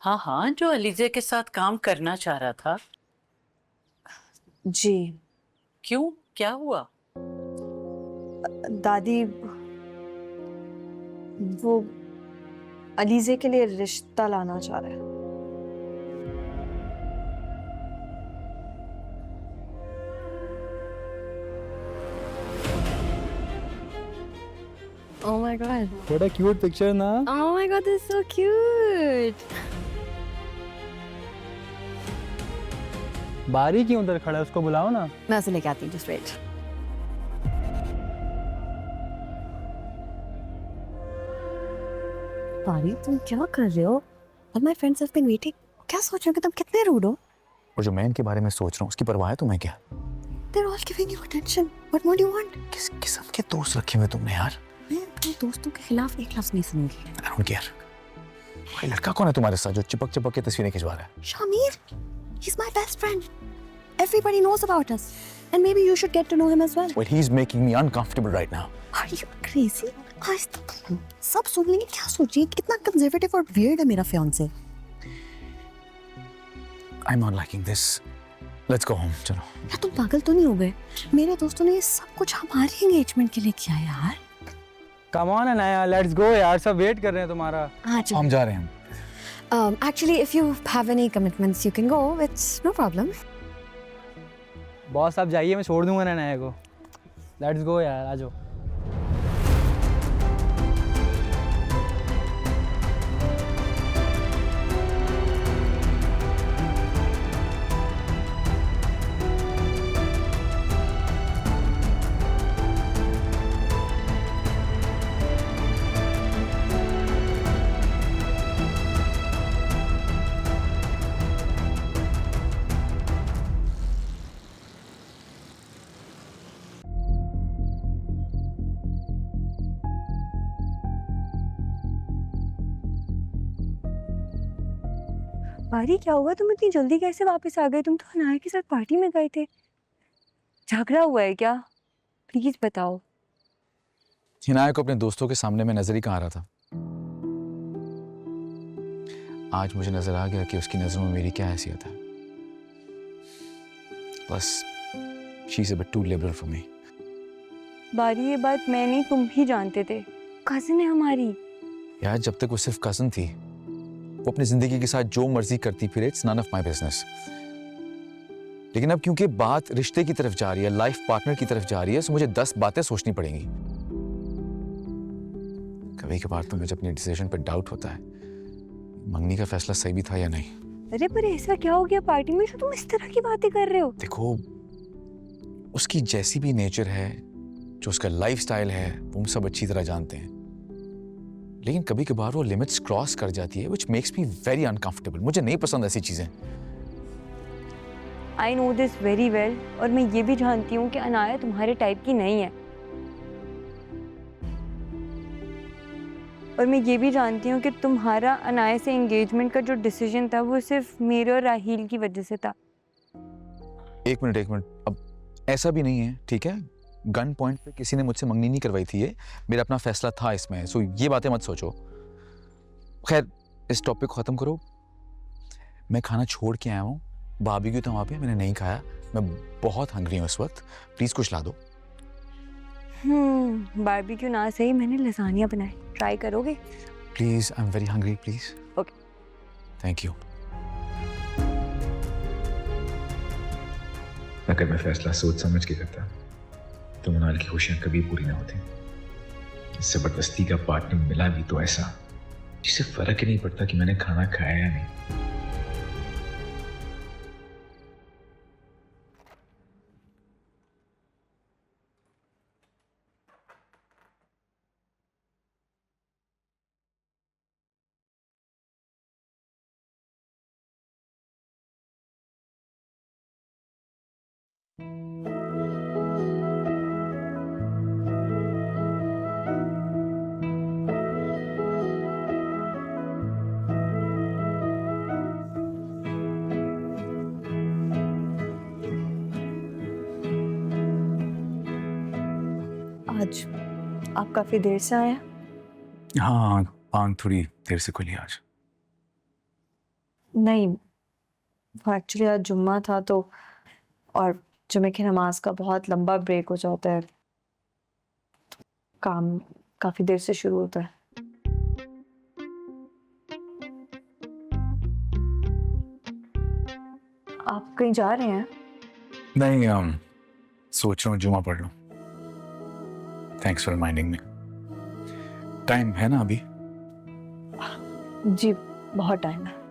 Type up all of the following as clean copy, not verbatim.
हाँ हाँ, जो अलीजे के साथ काम करना चाह रहा था। जी क्यों, क्या हुआ? दादी, वो अलीजे के लिए रिश्ता लाना चाह रहा है। Oh my god. What a cute picture ना। Oh my god, this is so cute. बारी क्यों उधर खड़ा है, उसको बुलाओ ना। मैं उसे लेके आती हूँ, just wait. बारी, तुम क्या कर रहे हो? All my friends have been waiting. क्या सोच रहे हो कि तुम कितने रूड हो? और जो मैं इनके बारे में सोच रहा हूँ उसकी परवाह है तुम्हें क्या? They're all giving you attention. What more do you want? किस किस्म के दोस्त रखे हुए तुमने यार? मैं अपने दोस्तों के खिलाफ एक लफ्ज नहीं सुनूंगी। I don't care. भाई लड़का कौन है तुम्हारे साथ जो चिपक चिपक के तस्वीरें खिंचवा रहा है? Shamir, he's my best friend. Everybody knows about us. And maybe you should get to know him as well. Well, he's making me uncomfortable right now. Are you crazy? आज तक सब सुन लेंगे, क्या सोचिए कितना कंजर्वेटिव और वियर्ड है मेरा fiance. I'm not liking this. Let's go home. चलो। क्या तुम पागल तो नहीं हो गए? मेरे दोस्तों ने ये सब कुछ हमारे एंगेजमेंट के लिए किया है यार। Come on Anaya, let's go यार, सब वेट कर रहे हैं तुम्हारा। आज हम जा रहे हैं। actually if you have any commitments you can go, it's no problem. Boss आप जाइए, मैं छोड़ दूंगा अनाया को। Let's go यार, आ जाओ। बारी, क्या हुआ? तुम इतनी जल्दी कैसे वापस आ गए? तुम तो अनाया के साथ पार्टी में गए थे। झगड़ा हुआ है क्या? प्लीज बताओ। हिनाया को अपने दोस्तों के सामने मैं नजर ही कहाँ आ रहा था। आज मुझे नजर आ गया कि उसकी नजरों में मेरी क्या हैसियत है। Plus, she's a bit too liberal for me. बारी, ये बात मैं नहीं, तुम ही जानते थे। कजिन है हमारी। यार जब तक वो सिर्फ कजन थी, वो अपनी जिंदगी के साथ जो मर्जी करती फिरे, it's none of my business. लेकिन अब क्योंकि बात रिश्ते की तरफ जा रही है, लाइफ पार्टनर की तरफ जा रही है, तो मुझे 10 बातें सोचनी पड़ेंगी। कभी कभार तो मुझे अपनी डिसीजन पर डाउट होता है, मंगनी का फैसला सही भी था या नहीं। अरे पर ऐसा क्या हो गया पार्टी में जो तुम इस तरह की बातें कर रहे हो? देखो, उसकी जैसी भी नेचर है, जो उसका लाइफस्टाइल है, वो हम सब अच्छी तरह जानते हैं। लेकिन कभी कभार वो लिमिट्स क्रॉस कर जाती है, which makes me very uncomfortable. मुझे नहीं पसंद ऐसी चीजें। I know this very well, और मैं ये भी जानती हूँ कि अनाया तुम्हारे टाइप की नहीं है। और मैं ये भी जानती हूँ कि तुम्हारा अनाया से एंगेजमेंट का जो डिसीजन था वो सिर्फ मेरे और राहील की वजह से था। एक मिनट, अब ऐसा भी नहीं है, ठीक है? गन पॉइंट पे किसी ने मुझसे मंगनी नहीं करवाई थी, ये मेरा अपना फैसला था इसमें, सो ये बातें मत सोचो। खैर, इस टॉपिक को खत्म करो। मैं खाना छोड़ के आया हूँ, बारबेक्यू था वहाँ पे, मैंने नहीं खाया, मैं बहुत हंग्री हूँ इस वक्त, प्लीज कुछ ला दो। बारबेक्यू ना सही, मैंने लसानिया बनाए, ट्राई करोगे? Please, I am very hungry, please. Okay. Thank you. अगर मैं फैसला सोच समझ के करता तो मनाल की खुशियां कभी पूरी ना होती। जबरदस्ती का पार्टनर मिला भी तो ऐसा जिससे फर्क ही नहीं पड़ता कि मैंने खाना खाया या नहीं। आज आप काफी देर से आए हैं। हाँ, आंख थोड़ी देर से खुली आज। नहीं, वो एक्चुअली आज जुम्मा था तो, और जुम्मे की नमाज का बहुत लंबा ब्रेक हो जाता है, काम काफी देर से शुरू होता है। आप कहीं जा रहे हैं? नहीं, सोच रहा हूँ जुमा पढ़ लूँ। Thanks for reminding me. Time है ना अभी? जी बहुत टाइम है।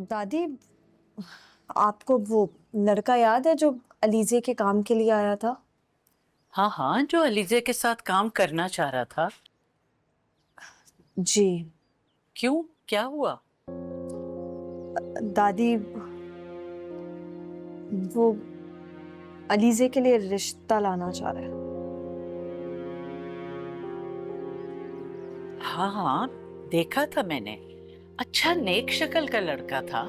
दादी, आपको वो लड़का याद है जो अलीजे के काम के लिए आया था? हाँ हाँ, जो अलीजे के साथ काम करना चाह रहा था। जी। क्यों, क्या हुआ? दादी, वो अलीजे के लिए रिश्ता लाना चाह रहा है। हाँ हाँ, देखा था मैंने। अच्छा नेक शक्ल का लड़का था।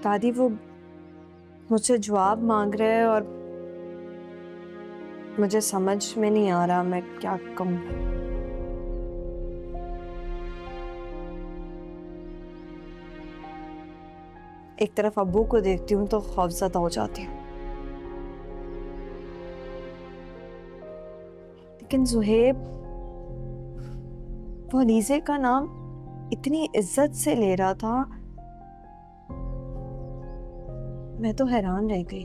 दादी, वो मुझसे जवाब मांग रहे हैं और मुझे समझ में नहीं आ रहा मैं क्या कहूँ। एक तरफ अब्बू को देखती हूँ तो खौफज़दा हो जाती हूँ, लेकिन ज़ुहैब वो अलीज़े का नाम इतनी इज्जत से ले रहा था, मैं तो हैरान रह गई।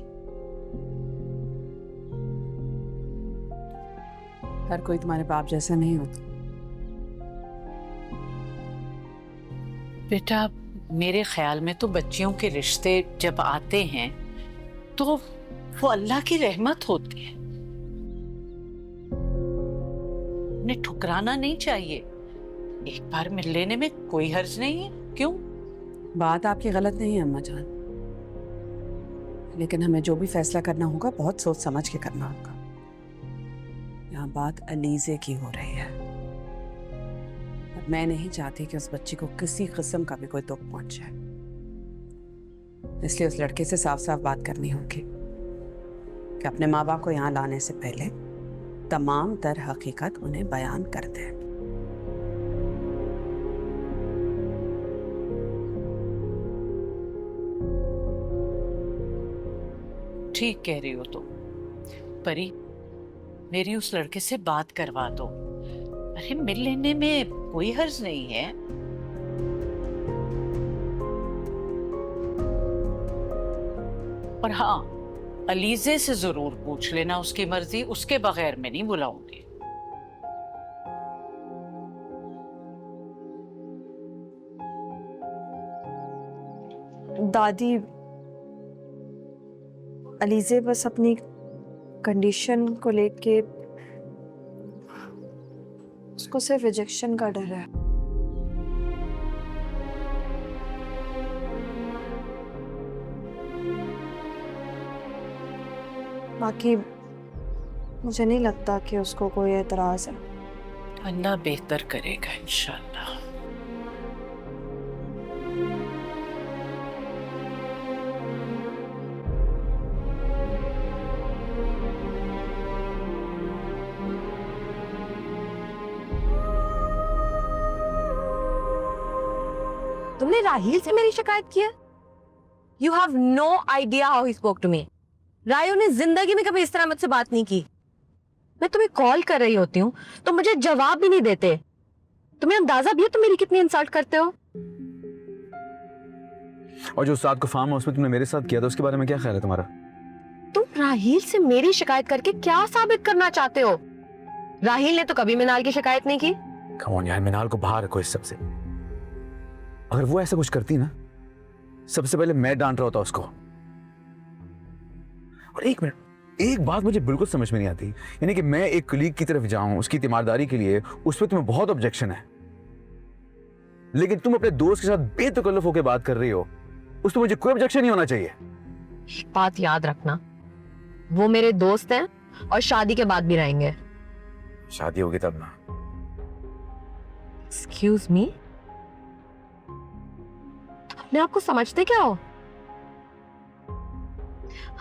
हर कोई तुम्हारे बाप जैसा नहीं होता। बेटा, मेरे ख्याल में तो बच्चियों के रिश्ते जब आते हैं तो वो अल्लाह की रहमत होती है, उन्हें ठुकराना नहीं चाहिए। एक बार मिल लेने में कोई हर्ज नहीं है। क्यों? बात आपकी गलत नहीं है अम्मा जान, लेकिन हमें जो भी फैसला करना होगा बहुत सोच समझ के करना होगा। यहाँ बात अलीजे की हो रही है और मैं नहीं चाहती कि उस बच्ची को किसी किस्म का भी कोई दुख पहुंचे, इसलिए उस लड़के से साफ साफ बात करनी होगी कि अपने माँ बाप को यहाँ लाने से पहले तमाम तर हकीकत उन्हें बयान कर दे। ठीक कह रही हो तो परी, मेरी उस लड़के से बात करवा दो। अरे मिल लेने में कोई हर्ज नहीं है। और हाँ, अलीजे से जरूर पूछ लेना उसकी मर्जी, उसके बगैर मैं नहीं बुलाऊंगी। दादी, अलीजे बस अपनी कंडीशन को लेके, उसको सिर्फ रिजेक्शन का डर है। बाकी मुझे नहीं लगता कि उसको कोई एतराज है। अल्लाह बेहतर करेगा इंशाल्लाह। तुमने राहील से मेरी शिकायत की है? You have no idea how he spoke to me. रायो ने जिंदगी में कभी इस तरह मुझसे बात नहीं की। मैं तुम्हें कॉल कर रही होती हूँ तो मुझे जवाब भी नहीं देते। तुम्हें अंदाजा भी है तुम मेरी कितनी इंसल्ट करते हो? और जो साथ को फार्म हाउस में तुमने मेरे साथ किया था उसके बारे में क्या ख्याल है तुम्हारा? तुम राहील से मेरी शिकायत करके क्या साबित करना चाहते हो? राहील ने तो कभी मिनाल की शिकायत नहीं की। कम ऑन यार, मिनाल को बाहर रखो इस सबसे। अगर वो ऐसा कुछ करती ना, सबसे पहले मैं डांट रहा होता उसको। और एक मिनट, एक बात मुझे बिल्कुल समझ में नहीं आती, यानी कि मैं एक कलीग की तरफ जाऊं उसकी तीमारदारी के लिए, उस पर तुम्हें बहुत ऑब्जेक्शन है, लेकिन तुम अपने दोस्त के साथ बेतकल्लुफ होकर बात कर रही हो, उस पर मुझे कोई ऑब्जेक्शन नहीं होना चाहिए। एक बात याद रखना, वो मेरे दोस्त हैं और शादी के बाद भी रहेंगे। शादी होगी तब ना। एक्सक्यूज मी, अपने आप को समझते क्या हो?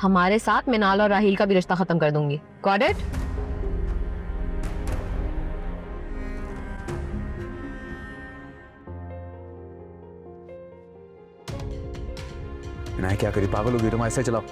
हमारे साथ मिनाल और राहील का भी रिश्ता खत्म कर दूंगी। Got it? मैं क्या करी, पागल हो गई तुम, ऐसे चलाओ।